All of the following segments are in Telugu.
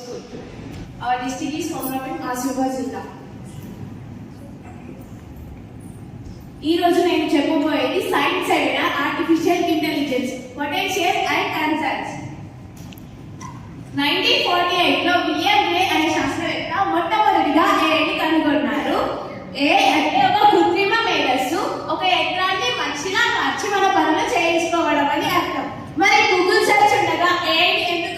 School. Our district is Komarapet, Asifabad Jilla. ఈ రోజు నేను చెప్పబోయేది సైన్స్ అయిన artificial intelligence potential and concerns. 1948 లో విలియం గ్రే అనే శాస్త్రవేత్త మొట్టమొదటిగా ఏఐని కనుగొన్నారు. ఏఐ అంటే ఒక కృత్రిమ మేధస్సు, ఒక యంత్రాన్ని మనిషిలా మార్చి మన పనులు చేయించుకోవడం అని అర్థం. మరి గూగుల్ సెర్చ్ ఉండగా ఏఐని ఎందుకు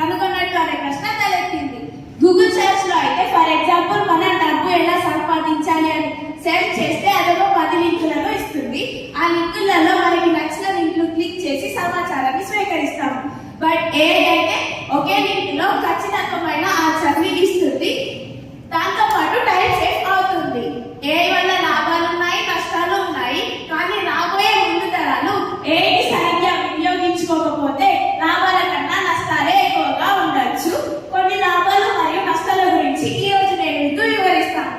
కనుగొన్నట్టు అనే ప్రశ్న తలెత్తింది. గూగుల్ సెర్చ్ లో అయితే ఫర్ ఎగ్జాంపుల్ మన డబ్బు ఎలా సంపాదించాలి అని సెర్చ్ చేస్తే అదొక 10 లింకులను ఇస్తుంది. ఆ లింకులలో మనకి నచ్చిన లింకులు క్లిక్ చేసి సమాచారాన్ని స్వీకరిస్తాము. బట్ ఏఐ అయితే ఒకే లింక్ లో ఖచ్చితమైన ఆన్సర్ని ఇస్తుంది. దాంతో పాటు టైం సేవ్ అవుతుంది. ఏఐ వల్ల లాభాలు ఉన్నాయి, నష్టాలు ఉన్నాయి. కానీ రాబోయే ముందు తరాలు ఏఐని సరిగ్గా వినియోగించుకోకపోతే లాభాల కన్నా నష్టాలే ఎక్కువగా ఉండొచ్చు. కొన్ని లాభాలు మరియు నష్టాల గురించి ఈ రోజు నేను మీకు వివరిస్తాను.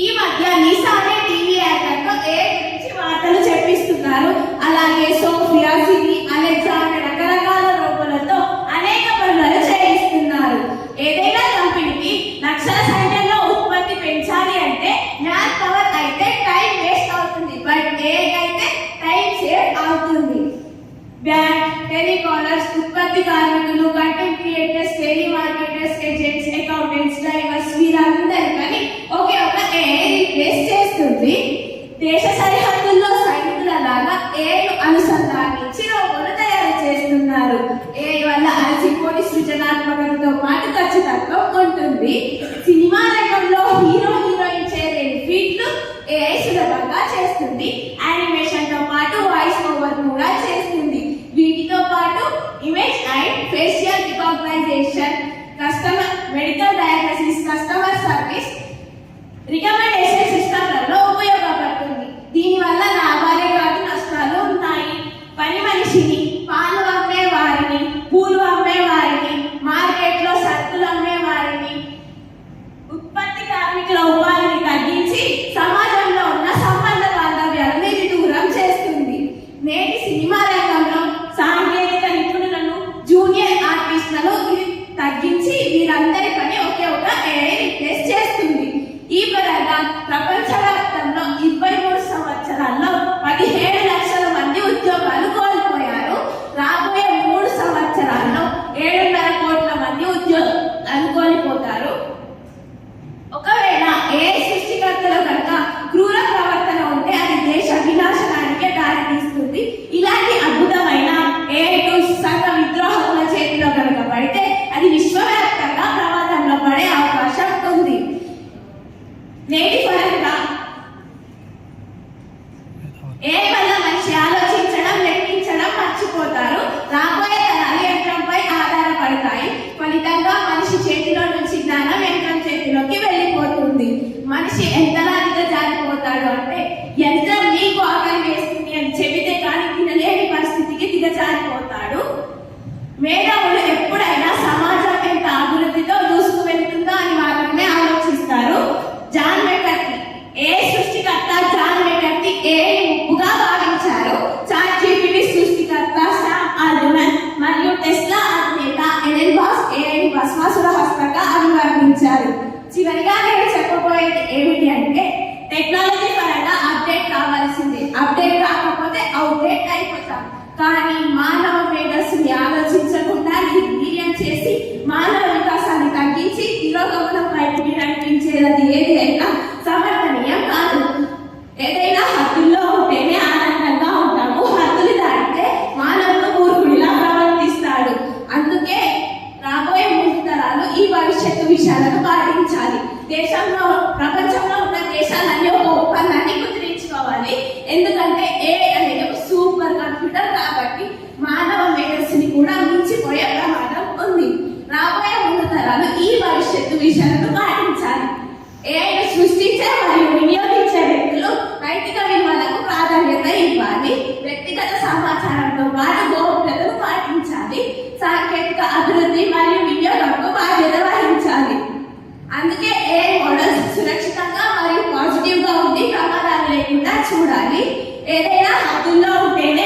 ఈ మధ్య నిసా అనే టీవీ యాంకర్తో ఏఐ గురించి వార్తలు చెప్పిస్తున్నారు. అలాగే సోఫియా, సిరి, అలెక్సా అనే రకరకాల రోబోలతో అనేక పనులను చేయిస్తున్నారు. ఏదైనా కంపెనీకి లక్షల సంఖ్యలో ఉత్పత్తి పెంచాలి అంటే మ్యాన్ పవర్ అయితే టైం వేస్ట్ అవుతుంది. బట్ ఏఐ అయితే టైం సేవ్ అవుతుంది. బ్యాంక్, టెలికాలర్స్, ఉత్పత్తి కార్మికులు, content creators, tele marketers, agents, accountants, drivers వీరందరికీ ఒకే ఒక ఏఐ రీప్లేస్ చేస్తుంది. దేశ సరిహద్దుల్లో సైనికుల లాగా ఏఐను అనుసంధానించి రోబోలు తయారు చేస్తున్నారు. ఏఐ వల్ల అలసిపోని సృజనాత్మకతతో పాటు ఖచ్చితంగా ఉంటుంది. సినిమా రంగంలో హీరో హీరోయిన్ చేయలేని ఫీట్లు ఏఐ సులభంగా చేస్తుంది. యానిమేషన్ తో పాటు వాయిస్ ఓవర్ కూడా చేస్తుంది. వీటితో పాటు image and facial recognition, customer medical diagnosis, customer service, recommendation సిస్టమ్లలో ఉపయోగపడుతుంది. దీనివల్ల లాభాలే కాదు నష్టాలు ఉన్నాయి. పని మనిషిని, పాలు అమ్మే వారిని, పూలు అమ్మే వారిని, మార్కెట్లో సరుకులు అమ్మే వారిని, ఉత్పత్తి కార్మికుల ఉపాధిని తగ్గించి సమాజంలో ఉన్న సంబంధ బాంధవ్యాలను ఇది దూరం చేస్తుంది. నేటి సినిమా రంగంలో సాంకేతిక నిపుణులను, జూనియర్ ఆర్టిస్టులను ఇది తగ్గించి వీరందరి పని ఒకే ఒక ఏఐ రీప్లేస్ చేస్తుంది. ఈ పరంగా ప్రపంచవ్యాప్తంలో 23 సంవత్సరాల్లో 17 లక్షల మంది ఉద్యోగాలు కోల్పోయారు. రాబోయే 3 సంవత్సరాల్లో 7.5 కోట్ల మంది ఉద్యోగాలు కోల్పోతారు. ఒకవేళ ఏఐ సృష్టికర్తలు కనుక క్రూర ప్రవర్తన ఉంటే అది దేశ వినాశనానికే దారితీస్తుంది. ఇలాంటి అద్భుతమైన ఏఐ టూల్స్ సంఘ విద్రోహకుల చేతిలో కనుక పడితే అది విశ్వవ్యాప్తంగా ప్రమాదంలో పడే అవకాశం ఉంది. నేటి పరంగా ఏఐ వల్ల మనిషి ఆలోచించడం, లెక్కించడం మర్చిపోతారు. రాబోయే తరాలు యంత్రంపై ఆధారపడతాయి. ఫలితంగా మనిషి చేతిలో నుంచి జ్ఞానం యంత్రం చేతిలోకి వెళ్ళిపోతుంది. మనిషి ఎంతలా దిగజారిపోతాడు అంటే యంత్రం నీకు ఆకలి వేస్తుంది అని చెబితే కానీ తినలేని పరిస్థితికి దిగజారిపోతాడు. మేధావులు ఎప్పుడైనా సమాజం ఎంత అభివృద్ధితో దూసుకు వెళ్తుందో అని మాత్రమే ఆలోచిస్తారు. జాన్ మెకర్తీ, ఏఐ సృష్టికర్త జాన్ మెకర్తీ ఏఐని ముప్పుగా భావించారు. చాట్ జీపీటీ సృష్టికర్త శామ్ ఆల్ట్మన్ మరియు టెస్లా అధినేత ఎలన్ మస్క్ ఏఐని భస్మాసుర హస్తంగా అభివర్ణించారు. చివరిగా నేను చెప్పబోయేది ఏమిటి అంటే టెక్నాలజీ పరంగా అప్డేట్ కావాల్సిందే. అప్డేట్ కాకపోతే అవుట్డేట్ అయిపోతాం. కానీ మానవ మేధస్సుని ఆలోచించకుండా నిర్వీర్యం చేసి మానవ వికాసాన్ని తగ్గించి తిరోగమనం వైపుకి నడిపించేది ఏది అయినా సమర్థనీయం కాదు. ఏదైనా హద్దుల్లో ఉంటేనే ఆనందంగా ఉంటాము. హద్దులు దాటితే మానవుడు మూర్ఖుడిలా ప్రవర్తిస్తాడు. అందుకే రాబోయే ముందు తరాలు ఈ భవిష్యత్తు విషయాలను పాటించాలి. దేశంలో, ప్రపంచంలో ఉన్న దేశాలన్నీ ఒక ఒప్పందాన్ని కుదిరించుకోవాలి. ఎందుకంటే ఏఐ అనేది ఒక సూపర్ కంప్యూటర్ కాబట్టి మానవ మేధస్సుని కూడా మించిపోయే ప్రమాదం ఉంది. రాబోయే ముందు తరాలు ఈ భవిష్యత్తు విషయాలను పాటించాలి. ఏఐను సృష్టించే మరియు వినియోగించే వ్యక్తులు నైతిక విలువలకు ప్రాధాన్యత ఇవ్వాలి. వ్యక్తిగత సమాచారంతో పాటు గోప్యతను పాటించాలి. సాంకేతిక అభివృద్ధి మరియు వినియోగంకు బాధ్యత వహించాలి. అందుకే ఏఐ మోడల్స్ సురక్షితంగా మరియు పాజిటివ్ గా ఉండి ప్రమాదాలు లేకుండా చూడాలి. ఏదైనా హద్దుల్లో ఉంటేనే